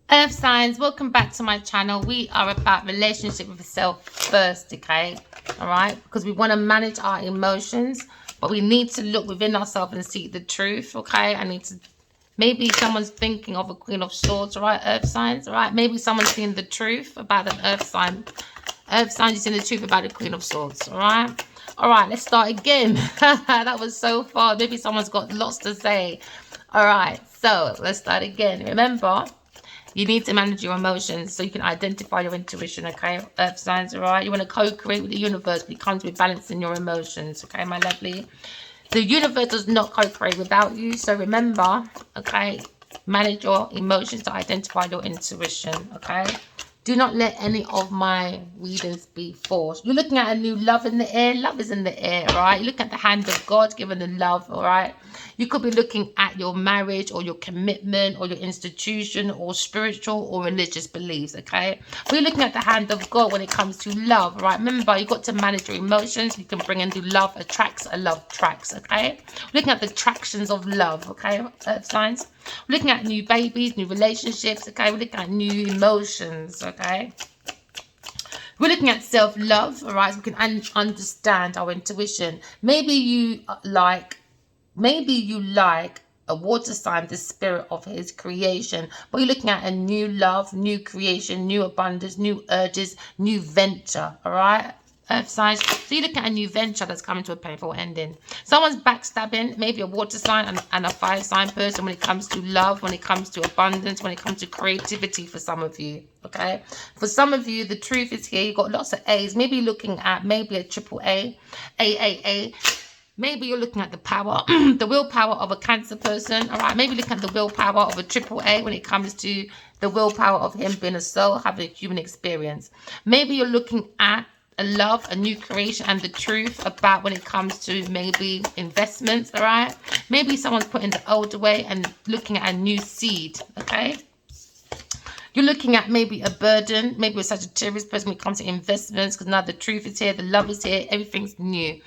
Earth signs, welcome back to my channel. We are about relationship with self first, okay? All right, because we want to manage our emotions, but we need to look within ourselves and seek the truth, okay? I need to, maybe someone's thinking of a Queen of Swords, all right? Earth signs, all right? Maybe someone's seeing the truth about an Earth sign. Earth signs, you're seeing the truth about the Queen of Swords, all right? All right, let's start again. That was so far. Maybe someone's got lots to say. All right, so let's start again. Remember, you need to manage your emotions so you can identify your intuition, okay? Earth signs, all right? You want to co-create with the universe, but it comes with balancing your emotions, okay, my lovely? The universe does not co-create without you, so remember, okay, manage your emotions to identify your intuition, okay? Do not let any of my readings be forced. You're looking at a new love in the air. Love is in the air, all right? You look at the hand of God given the love, all right? You could be looking at your marriage or your commitment or your institution or spiritual or religious beliefs, okay? We're looking at the hand of God when it comes to love, all right? Remember, you've got to manage your emotions. You can bring in the love attracts a love tracks, okay? Looking at the attractions of love, okay? Earth signs. We're looking at new babies, new relationships, okay? We're looking at new emotions, okay? We're looking at self-love, all right? So we can understand our intuition. Maybe you like a water sign, the spirit of his creation, but you're looking at a new love, new creation, new abundance, new urges, new venture, all right? Earth signs. So you look at a new venture that's coming to a painful ending. Someone's backstabbing, maybe a water sign and a fire sign person when it comes to love, when it comes to abundance, when it comes to creativity for some of you, okay? For some of you, the truth is here. You've got lots of A's. Maybe you're looking at maybe a triple A, AAA. Maybe you're looking at the power, the willpower of a Cancer person, all right? Maybe looking at the willpower of a triple A when it comes to the willpower of him being a soul, having a human experience. Maybe you're looking at a love, a new creation, and the truth about when it comes to maybe investments, all right? Maybe someone's putting the old away and looking at a new seed, okay? You're looking at maybe a burden, maybe a Sagittarius person when it comes to investments, because now the truth is here, the love is here, everything's new.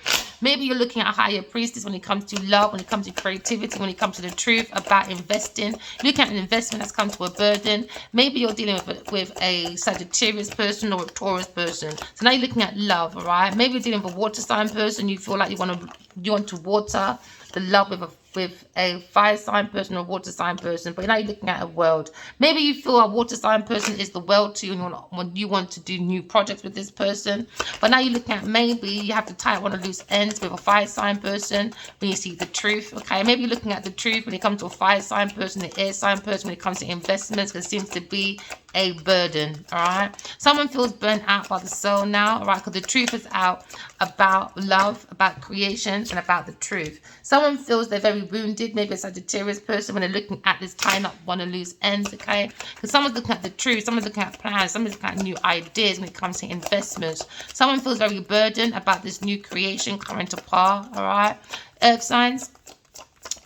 Maybe you're looking at a higher priestess when it comes to love, when it comes to creativity, when it comes to the truth about investing. You're looking at an investment that's come to a burden. Maybe you're dealing with a Sagittarius person or a Taurus person. So now you're looking at love, all right? Maybe you're dealing with a water sign person. You feel like you want to water the love with a fire sign person or water sign person, but now you're looking at a world. Maybe you feel a water sign person is the world to you and you want to do new projects with this person, but now you're looking at maybe you have to tie one of loose ends with a fire sign person when you see the truth, okay? Maybe you're looking at the truth when it comes to a fire sign person, the air sign person when it comes to investments, because it seems to be a burden, all right? Someone feels burnt out by the soul now, all right? Because the truth is out about love, about creation, and about the truth. Someone feels they're very wounded, maybe a Sagittarius person, when they're looking at this tying up one of loose ends, okay? Because someone's looking at the truth, someone's looking at plans, someone's looking at new ideas when it comes to investments. Someone feels very burdened about this new creation coming to par, all right? Earth signs.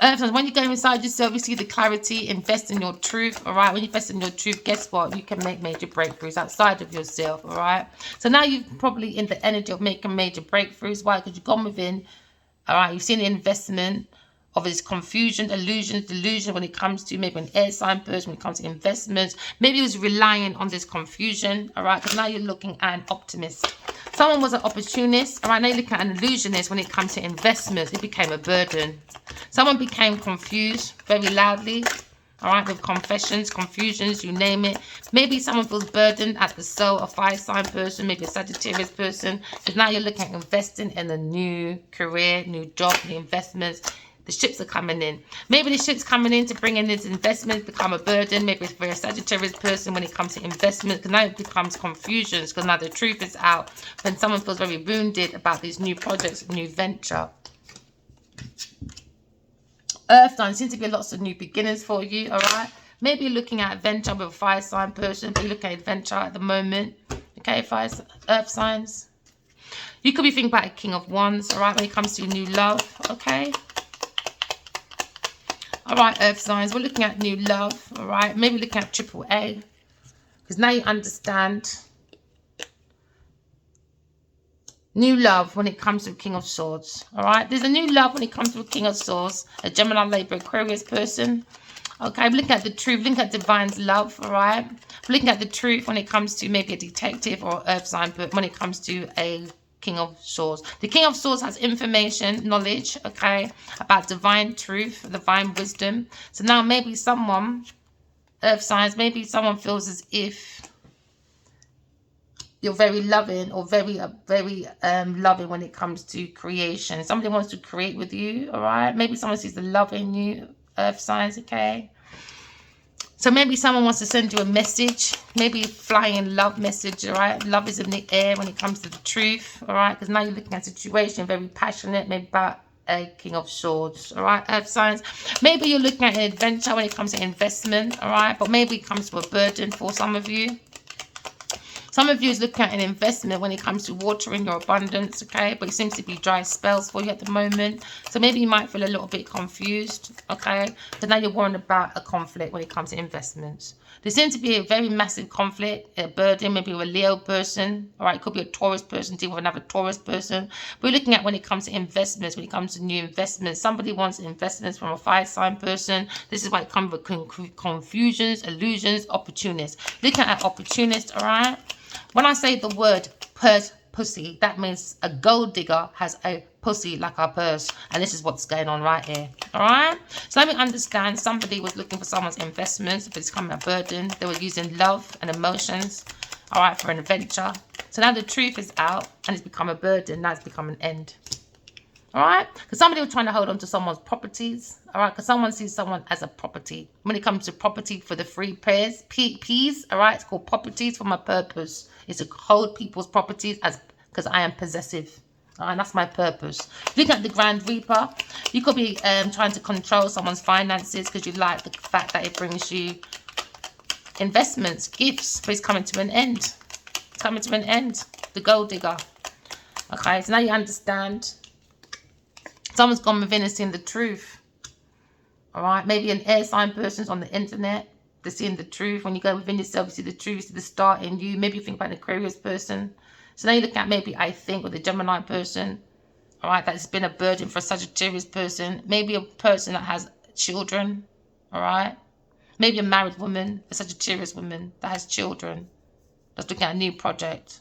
When you go inside yourself, you see the clarity, invest in your truth, all right? When you invest in your truth, guess what? You can make major breakthroughs outside of yourself, all right? So now you're probably in the energy of making major breakthroughs. Why? Because you've gone within, all right? You've seen the investment of this confusion, illusion, delusion when it comes to maybe an air sign person, when it comes to investments. Maybe he was relying on this confusion, all right? Because now you're looking at an optimist. Someone was an opportunist, all right? Now you're looking at an illusionist when it comes to investments. It became a burden. Someone became confused very loudly, all right, with confessions, confusions, you name it. Maybe someone feels burdened at the soul, a fire sign person, maybe a Sagittarius person, because now you're looking at investing in a new career, new job, new investments. The ships are coming in. Maybe the ships coming in to bring in this investment become a burden. Maybe it's for a Sagittarius person when it comes to investment, because now it becomes confusions, because now the truth is out. When someone feels very wounded about these new projects, new venture. Earth sign, seems to be lots of new beginnings for you, all right? Maybe you're looking at adventure with a fire sign person, but you're looking at adventure at the moment, okay, earth signs. You could be thinking about a king of wands, all right, when it comes to new love, okay? All right, earth signs, we're looking at new love, all right? Maybe looking at triple A, because now you understand new love when it comes to a King of Swords, all right? There's a new love when it comes to a King of Swords, a Gemini, Libra, Aquarius person, Okay, we're looking at the truth, looking at divine's love, all right? We're looking at the truth when it comes to maybe a detective or earth sign, but when it comes to a King of Swords. The King of Swords has information, knowledge, okay, about divine truth, divine wisdom. So now maybe someone, earth signs, maybe someone feels as if you're very loving or very loving when it comes to creation. Somebody wants to create with you, all right? Maybe someone sees the love in you, earth signs, okay? So maybe someone wants to send you a message, maybe flying love message, all right? Love is in the air when it comes to the truth, all right? Because now you're looking at a situation, very passionate, maybe about a King of Swords, all right? Earth signs. Maybe you're looking at an adventure when it comes to investment, all right? But maybe it comes to a burden for some of you. Some of you is looking at an investment when it comes to watering your abundance, okay? But it seems to be dry spells for you at the moment. So maybe you might feel a little bit confused, okay? So now you're worrying about a conflict when it comes to investments. There seems to be a very massive conflict, a burden, maybe with a Leo person, all right? It could be a Taurus person dealing with another Taurus person. We're looking at when it comes to investments, when it comes to new investments. Somebody wants investments from a fire sign person. This is why it comes with confusions, illusions, opportunists. Looking at opportunists, all right? When I say the word purse pussy, that means a gold digger has a pussy like a purse. And this is what's going on right here. All right. So let me understand. Somebody was looking for someone's investments, but it's coming a burden. They were using love and emotions, all right, for an adventure. So now the truth is out and it's become a burden. Now it's become an end. All right, because somebody was trying to hold on to someone's properties. All right, because someone sees someone as a property. When it comes to property for the free pairs, P's, all right, it's called properties for my purpose. It's to hold people's properties as because I am possessive. All right, that's my purpose. Looking at the Grand Reaper, you could be trying to control someone's finances because you like the fact that it brings you investments, gifts, but it's coming to an end. It's coming to an end. The gold digger. Okay, so now you understand. Someone's gone within and seen the truth. All right. Maybe an air sign person's on the internet. They're seeing the truth. When you go within yourself, you see the truth, you see the start in you. Maybe you think about an Aquarius person. So now you look at maybe I think with a Gemini person. All right. That's been a burden for a Sagittarius person. Maybe a person that has children. All right. Maybe a married woman, a Sagittarius woman that has children. That's looking at a new project.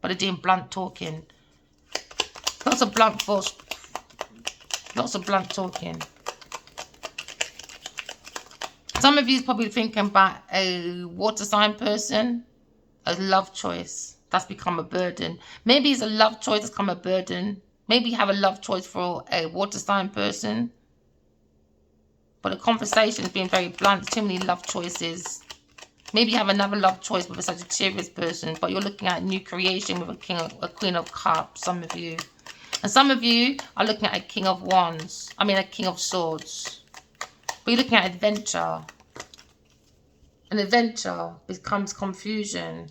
But they're doing blunt talking. Lots of blunt force. Lots of blunt talking. Some of you is probably thinking about a water sign person, a love choice. That's become a burden. Maybe it's a love choice that's become a burden. Maybe you have a love choice for a water sign person. But the conversation is being very blunt. Too many love choices. Maybe you have another love choice with a Sagittarius person, but you're looking at new creation with a Queen of Cups, some of you. And some of you are looking at a King of Wands. I mean, a King of Swords. But you're looking at adventure. An adventure becomes confusion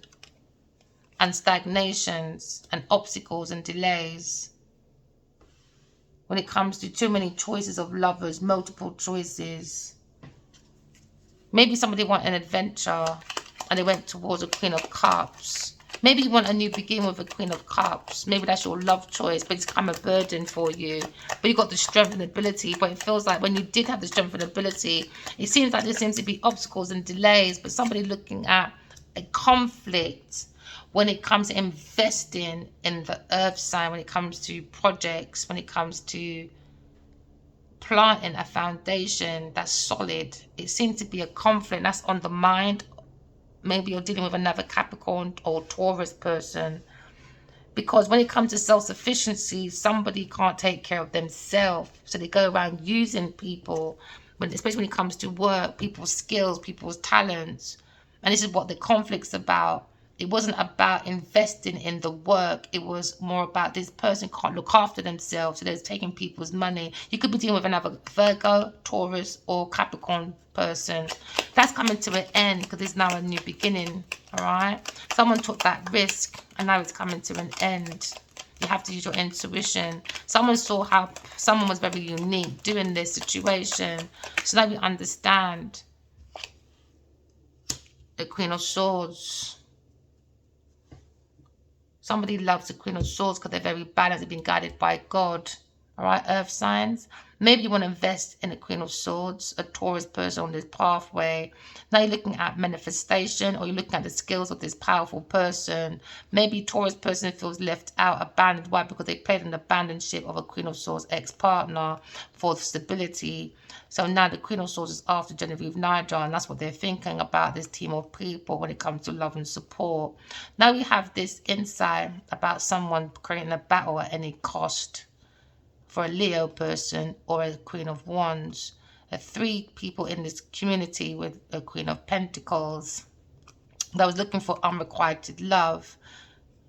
and stagnations and obstacles and delays. When it comes to too many choices of lovers, multiple choices. Maybe somebody want an adventure and they went towards a Queen of Cups. Maybe you want a new beginning with a Queen of Cups. Maybe that's your love choice, but it's become a burden for you. But you've got the strength and ability. But it feels like when you did have the strength and ability, it seems like there seems to be obstacles and delays. But somebody looking at a conflict when it comes to investing in the earth sign, when it comes to projects, when it comes to planting a foundation that's solid. It seems to be a conflict that's on the mind. Maybe you're dealing with another Capricorn or Taurus person. Because when it comes to self-sufficiency, somebody can't take care of themselves. So they go around using people, especially when it comes to work, people's skills, people's talents. And this is what the conflict's about. It wasn't about investing in the work. It was more about this person can't look after themselves. So they're taking people's money. You could be dealing with another Virgo, Taurus, or Capricorn person. That's coming to an end because there's now a new beginning. All right. Someone took that risk and now it's coming to an end. You have to use your intuition. Someone saw how someone was very unique doing this situation. So now we understand the Queen of Swords. Somebody loves the Queen of Swords because they're very balanced. They've been guided by God. All right, earth signs. Maybe you want to invest in a Queen of Swords, a Taurus person on this pathway. Now you're looking at manifestation, or you're looking at the skills of this powerful person. Maybe Taurus person feels left out, abandoned. Why? Because they played an abandoned ship of a Queen of Swords ex-partner for stability. So now the Queen of Swords is after Genevieve Nigel, and that's what they're thinking about, this team of people when it comes to love and support. Now we have this insight about someone creating a battle at any cost for a Leo person or a Queen of Wands. 3 people in this community with a Queen of Pentacles that was looking for unrequited love.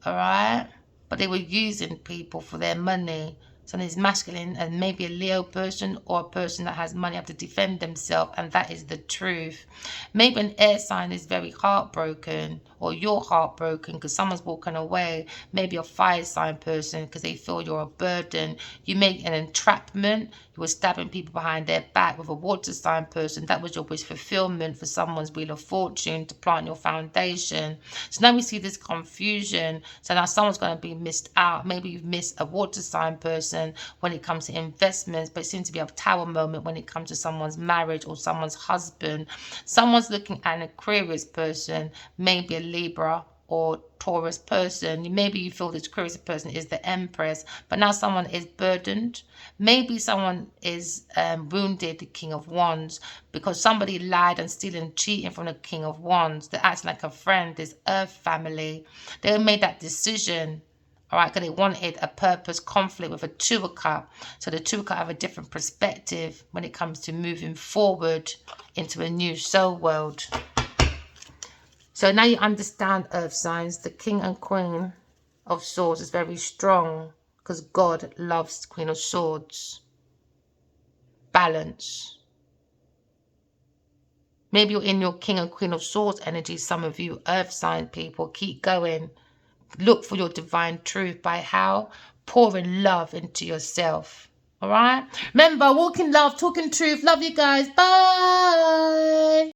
All right, but they were using people for their money. So there's masculine and maybe a Leo person or a person that has money have to defend themselves, and that is the truth. Maybe an air sign is very heartbroken, or you're heartbroken because someone's walking away. Maybe a fire sign person because they feel you're a burden. You make an entrapment. You were stabbing people behind their back. With a water sign person, that was your wish fulfillment for someone's wheel of fortune to plant your foundation. So now we see this confusion. So now someone's going to be missed out. Maybe you've missed a water sign person when it comes to investments, but it seems to be a tower moment when it comes to someone's marriage or someone's husband. Someone's looking at an Aquarius person, maybe a Libra or Taurus person. Maybe you feel this Aquarius person is the Empress, but now someone is burdened. Maybe someone is wounded, the King of Wands, because somebody lied and stealing, cheating from the King of Wands. They're acting like a friend, this Earth family. They made that decision, all right, because they wanted a purpose conflict with a 2 of Cups. So the 2 of Cups have a different perspective when it comes to moving forward into a new soul world. So now you understand, earth signs, the King and Queen of Swords is very strong because God loves Queen of Swords. Balance. Maybe you're in your King and Queen of Swords energy. Some of you earth sign people, keep going. Look for your divine truth by how? Pouring love into yourself. All right? Remember, walk in love, talking truth. Love you guys. Bye.